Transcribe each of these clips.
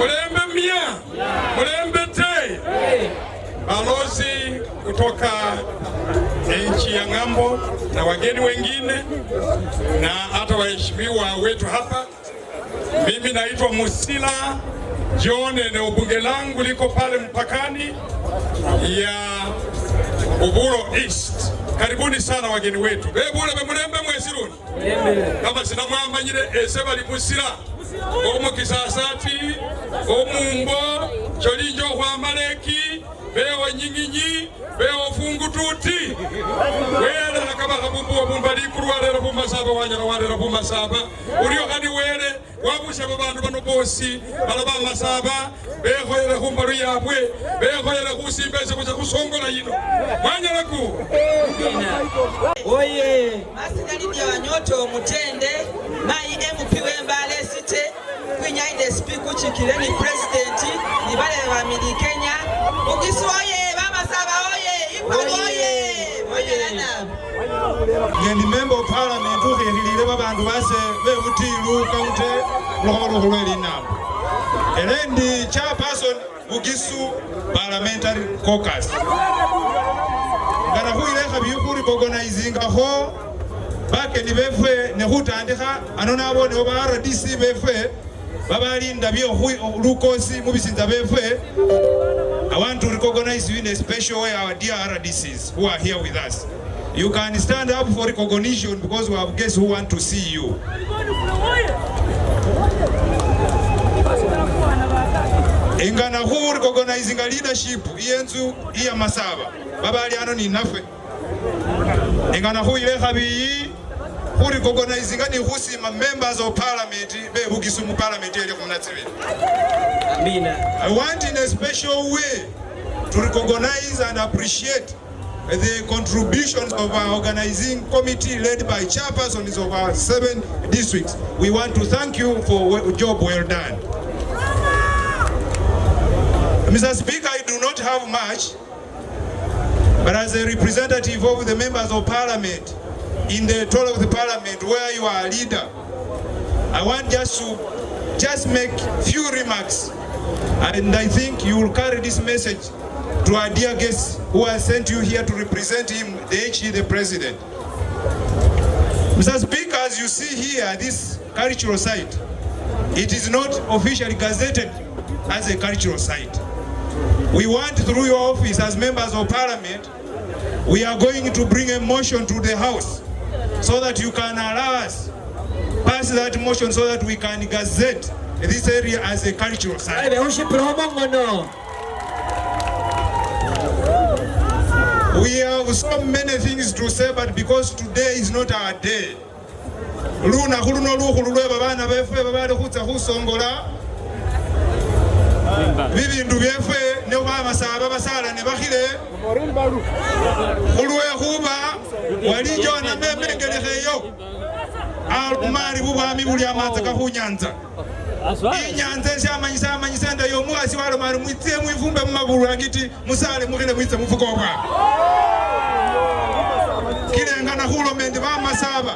Mulembe mia, mulembe te. Balozi kutoka nchi ya ng'ambo na wageni wengine na hata waheshimiwa wetu hapa. Mimi naitwa Musila John, na ubunge langu liko pale mpakani ya Uburo East. Karibuni sana wageni wetu. Bebule bemulembe mwesiruni. Kama sina mwambanyire eseba li Musila. Omo kisasati, omumbo, cholinjo kwa maleki, bewa nyinginyi, bewa fungu tuti. Wele nakaba kabumbu wa bumbali kuruwa lera bumasaba wanyara walera bumasaba. Uriyo kani wele, wabusha babandu bano bosi, balaba masaba, beho yele kumbaru yabwe, beho yele kusimbeze kucha kusongola yino. Wanyara ku. Oye! Masinalidi ya wanyoto mutende, mai MP wembale site, kwenyaide spiku chikileni presidenti, nibale wamili Kenya. Ugisu oye, mama saba oye, Imbalu oye! Oye nana! Ngendi member of parliament ukhilile babandu base bebutilu kaunti lukhulweli nabu. Elendi chairperson Ugisu parliamentary caucus. Ngana huile khabiyu kuri organizing ho bake ni befwe ne hutandika anona abone oba RDC befwe babalinda byo lukosi mubisinza befwe. I want to recognize you in a special way, our dear RDCs who are here with us. You can stand up for recognition because we have guests who want to see you. Ingana hu recognizing a leadership yenzu iya masaba babali ano ni nafe. Ingana hu ile khabi hu recognizing ani husima members of parliament be Ugisu mu parliament ile kumnatsibili. Amina. I want in a special way to recognize and appreciate the contributions of our organizing committee led by chairpersons of our 7 districts. We want to thank you for a job well done. Mr. Speaker, I do not have much, but as a representative of the members of parliament in the toll of the parliament where you are a leader, I want just make few remarks, and I think you will carry this message to our dear guests who have sent you here to represent him, the president. Mr. Speaker, as you see here, this cultural site, it is not officially gazetted as a cultural site. We want, through your office as members of parliament, we are going to bring a motion to the House so that you can allow us pass that motion so that we can gazette this area as a cultural site. We have so many things to say, but because today is not our day. Luna khuluno lukhululwe babana befwe babali khutsa khusongola bibindu byefwe ne bamasaba basala ne bakhile khulwe khuba walijona memengelekheyo alumali bubwami buli amatsa kakhunyanza inyanza esyamanyisa nda yomuwasi walomali mwitsie mwifumbe mumabulu angiti musale mukhile mwitse mufuko bwa kilengana khulomendi bamasaba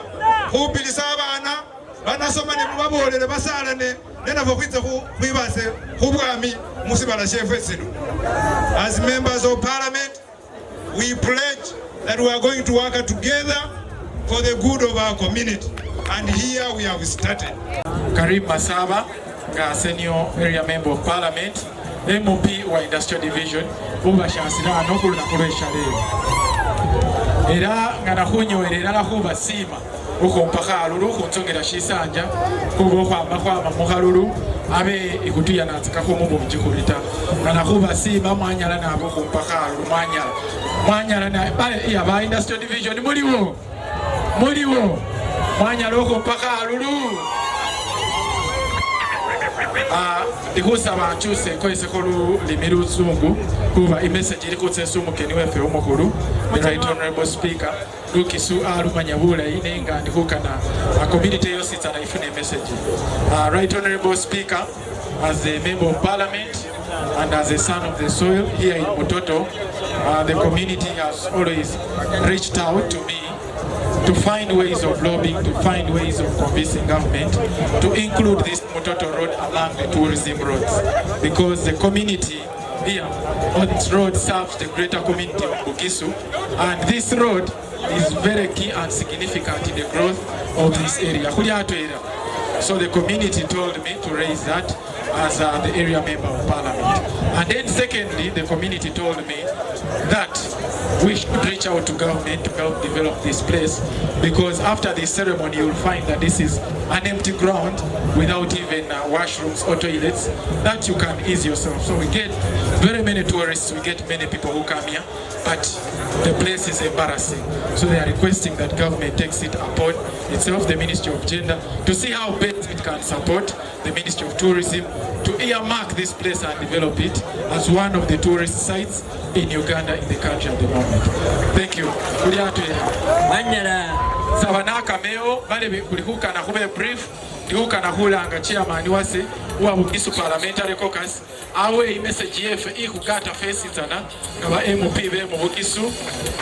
khupilisa abana banasoma ne babolele basalane nenabo khwitse khwibase khubwami musibala shefe sino. As members of parliament, we pledge that we are going to work together for the good of our community, and here we have started. Karim Masaba, senior area member of parliament, MOP wa industrial division, ubashasira nokulu nakulesha leo. Era ngana khunyoerera la khuba sima ukhompa alulu khuntsongela shisanja kubo khwama mukhalulu abe ikutuya natsika khomubo mchikhulita ngana khuba sima mwanyala nabo khompa alulu mwanyala na bale ya ba industrial division muliwo mwanyala khompa alulu ndikhusaba nchuse koise kholu limiru zungu kuba imessage iri kutsensu mukeni wefe omukulu right honorable speaker Lukisu alumanya bulayi nenga ndikhukana community yositsana ifune message. Right honorable speaker, as a member of parliament and as a son of the soil here in Mutoto, the community has always reached out to me to find ways of lobbying, to find ways of convincing government to include this Mutoto road along the tourism roads, because the community here on this road serves the greater community of Bugisu, and this road is very key and significant in the growth of this area. So the community told me to raise that as the area member of parliament. And then secondly, the community told me that we should reach out to government to help develop this place, because after this ceremony you'll find that this is an empty ground without even washrooms or toilets that you can ease yourself. So we get very many tourists, we get many people who come here, but the place is embarrassing. So they are requesting that government takes it upon itself, the Ministry of Gender, to see how best it can support the Ministry of Tourism to earmark this place and develop it as one of the tourist sites in Uganda, in the country at the moment. Thank you. Sabanaka meo bale kulihuka na hube brief lihuka na hula anga chairman wase wa Bugisu parliamentary caucus awe message yefe ikukata face sana ngaba MP be mu Bugisu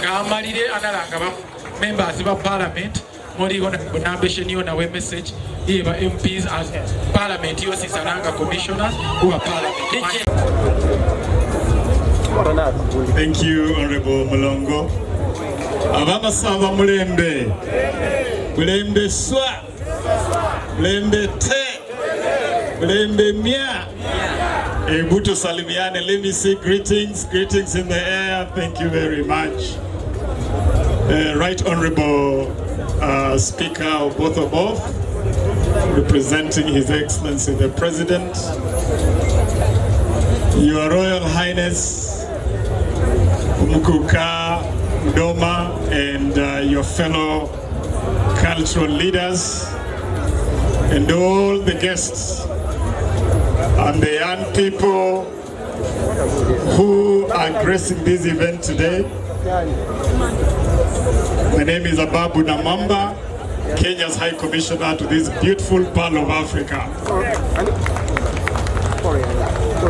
ngamalire analanga ba members ba parliament mori gona bonambeshe niyo na we message iba MPs as parliament yo sisananga commissioners who are parliament. Thank you, Honorable Mulongo. Abama saba mulembe. Mulembe swa. Mulembe te. Mulembe mia. Ebuto salimiane. Let me say greetings. Greetings in the air. Thank you very much. Right Honorable Speaker of both above, representing His Excellency the President, Your Royal Highness Umukuka Doma, and your fellow cultural leaders, and all the guests and the young people who are gracing this event today. My name is Ababu Namamba, Kenya's High Commissioner to this beautiful Pearl of Africa.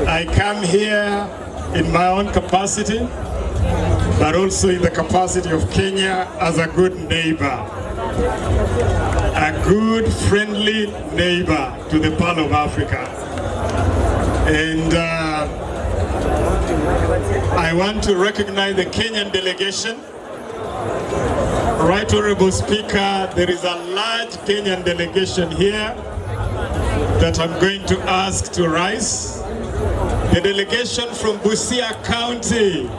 I come here in my own capacity, but also in the capacity of Kenya as a good neighbor, a good friendly neighbor to the Pearl of Africa. And I want to recognize the Kenyan delegation. Right Honorable Speaker, there is a large Kenyan delegation here that I'm going to ask to rise. The delegation from Busia County,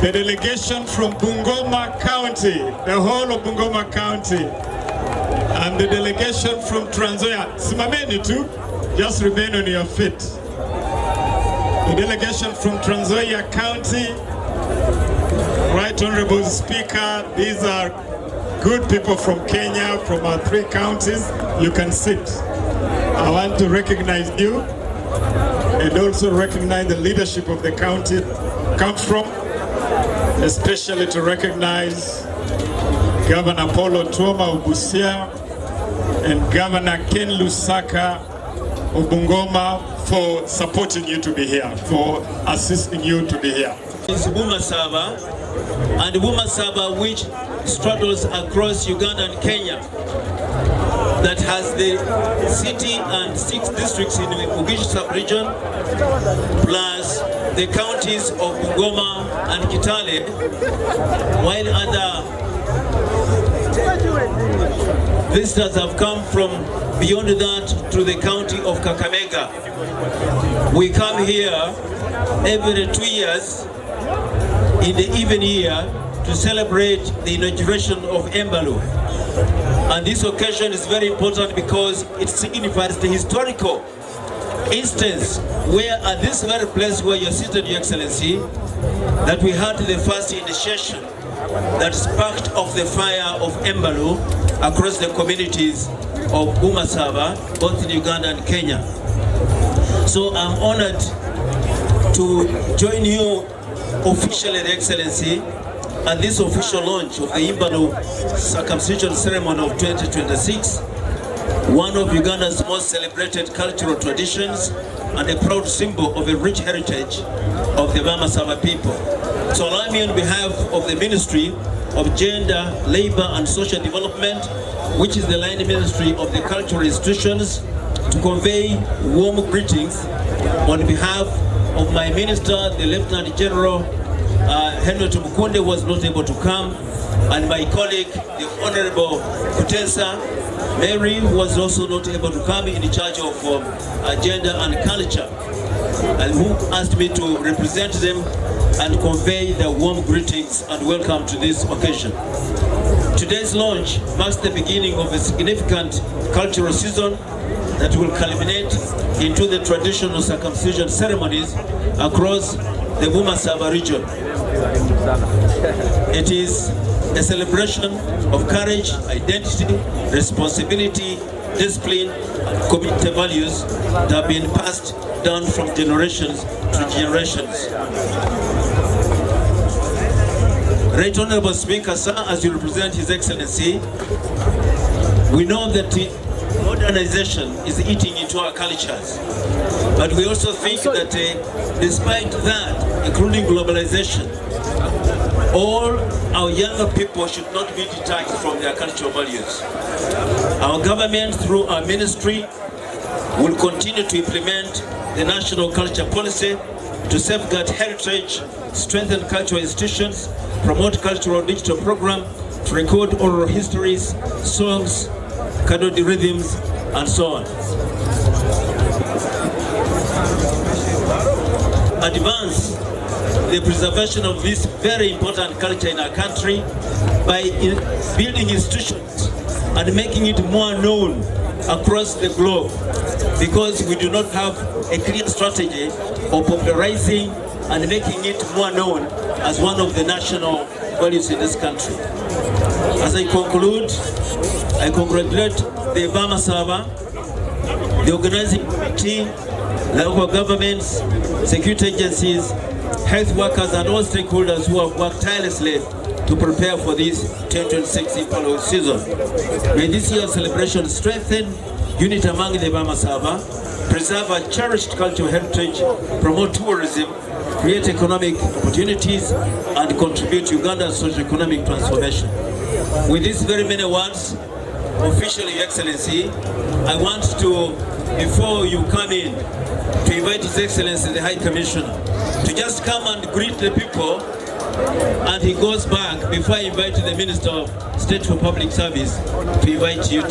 the delegation from Bungoma County, the whole of Bungoma County, and the delegation from Trans Nzoia. Simameni tu, just remain on your feet. The delegation from Trans Nzoia County. Right Honorable Speaker, these are good people from Kenya, from our 3 counties. You can sit. I want to recognize you and also recognize the leadership of the county comes from, especially to recognize Governor Paul Otuoma of Busia and Governor Ken Lusaka of Bungoma for supporting you to be here, for assisting you to be here. It's Bumasaba, and Bumasaba, which straddles across Uganda and Kenya, that has the city and 6 districts in the Bugisu sub-region, plus the counties of Bungoma and Kitale, while other visitors have come from beyond that to the county of Kakamega. We come here every 2 years in the even year to celebrate the inauguration of Imbalu. And this occasion is very important because it signifies the historical instance where at this very place where you're seated, Your Excellency, that we had the first initiation that sparked off the fire of Imbalu across the communities of Bumasaba, both in Uganda and Kenya. So I'm honored to join you officially, Your Excellency, at this official launch of the Imbalu circumcision ceremony of 2026, one of Uganda's most celebrated cultural traditions and a proud symbol of a rich heritage of the Bamasaba people. So allow me on behalf of the Ministry of Gender, Labor and Social Development, which is the line ministry of the cultural institutions, to convey warm greetings on behalf of my minister, the Lieutenant General Henry Tumukunde, was not able to come, and my colleague, the Honorable Kutesa Mary, was also not able to come, in charge of gender and culture, and who asked me to represent them and convey their warm greetings and welcome to this occasion. Today's launch marks the beginning of a significant cultural season that will culminate into the traditional circumcision ceremonies across the Bumasaba region. It is a celebration of courage, identity, responsibility, discipline, and community values that have been passed down from generations to generations. Right Honorable Speaker, sir, as you represent His Excellency, we know that modernization is eating into our cultures, but we also think that despite that, including globalization, all our younger people should not be detached from their cultural values. Our government, through our ministry, will continue to implement the national culture policy to safeguard heritage, strengthen cultural institutions, promote cultural digital program, to record oral histories, songs, Kadodi rhythms, and so on. Advance the preservation of this very important culture in our country by building institutions and making it more known across the globe, because we do not have a clear strategy of popularizing and making it more known as one of the national values in this country. As I conclude, I congratulate the Bamasaba, the organizing committee, local governments, security agencies, health workers and all stakeholders who have worked tirelessly to prepare for this 2026 Imbalu season. May this year's celebration strengthen unity among the Bamasaba, preserve our cherished cultural heritage, promote tourism, create economic opportunities, and contribute to Uganda's socio-economic transformation. With these very many words, officially, Your Excellency, I want to, before you come in, to invite His Excellency the High Commissioner to just come and greet the people, and he goes back before I invite the Minister of State for Public Service to invite you to